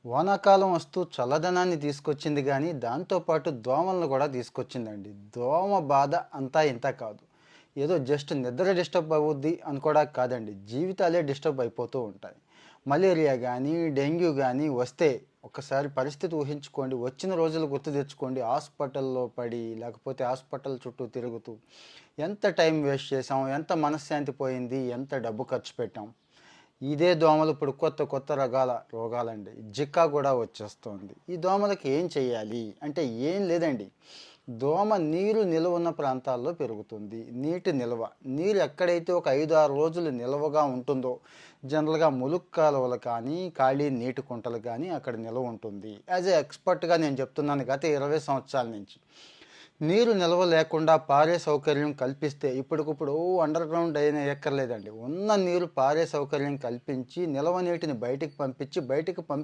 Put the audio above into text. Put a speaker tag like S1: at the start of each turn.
S1: వానాకాలం వస్తూ చల్లదనాన్ని తీసుకొచ్చింది గానీ, దాంతో పాటు దోమలను గూడా తీసుకొచ్చిందండి. దోమ బాధ అంతా ఇంతా కాదు. ఏదో జస్ట్ నిద్ర డిస్టర్బ్ అవుద్ది అని కూడా కాదండి. జీవితాలే డిస్టర్బ్ అయిపోతూ ఉంటాయి. మలేరియా గానీ, డెంగ్యూ గానీ వస్తే ఒక్కసారి పరిస్థితి ఊహించుకోండి. వచ్చిన రోజులు గుర్తు తెచ్చుకోండి. హాస్పిటల్‌లో పడి, లేకపోతే హాస్పిటల్ చుట్టూ తిరుగుతూ ఎంత టైం వేస్ట్ చేశాం, ఎంత మనశ్శాంతి పోయింది, ఎంత డబ్బు ఖర్చు పెట్టాం. ఇదే దోమలు ఇప్పుడు కొత్త కొత్త రకాల రోగాలండి. జికా కూడా వచ్చేస్తుంది. ఈ దోమలకి ఏం చేయాలి అంటే ఏం లేదండి. దోమ నీరు నిల్వ ఉన్న ప్రాంతాల్లో పెరుగుతుంది. నీటి నిల్వ. నీరు ఎక్కడైతే ఒక 5, 6 రోజులు నిల్వగా ఉంటుందో జనరల్‌గా ములుగు కాలువలు కానీ, ఖాళీ నీటి కుంటలు కానీ అక్కడ నిల్వ ఉంటుంది. యాజ్ ఎ ఎక్స్‌పర్ట్‌గా నేను చెప్తున్నాను గత 20 సంవత్సరాల నుంచి. నీరు నిల్వ లేకుండా పారే సౌకర్యం కల్పిస్తే ఇప్పటికిప్పుడు అండర్ గ్రౌండ్ అయినా ఎక్కర్లేదండి. ఉన్న నీరు పారే సౌకర్యం కల్పించి నిల్వ నీటిని బయటికి పంపించి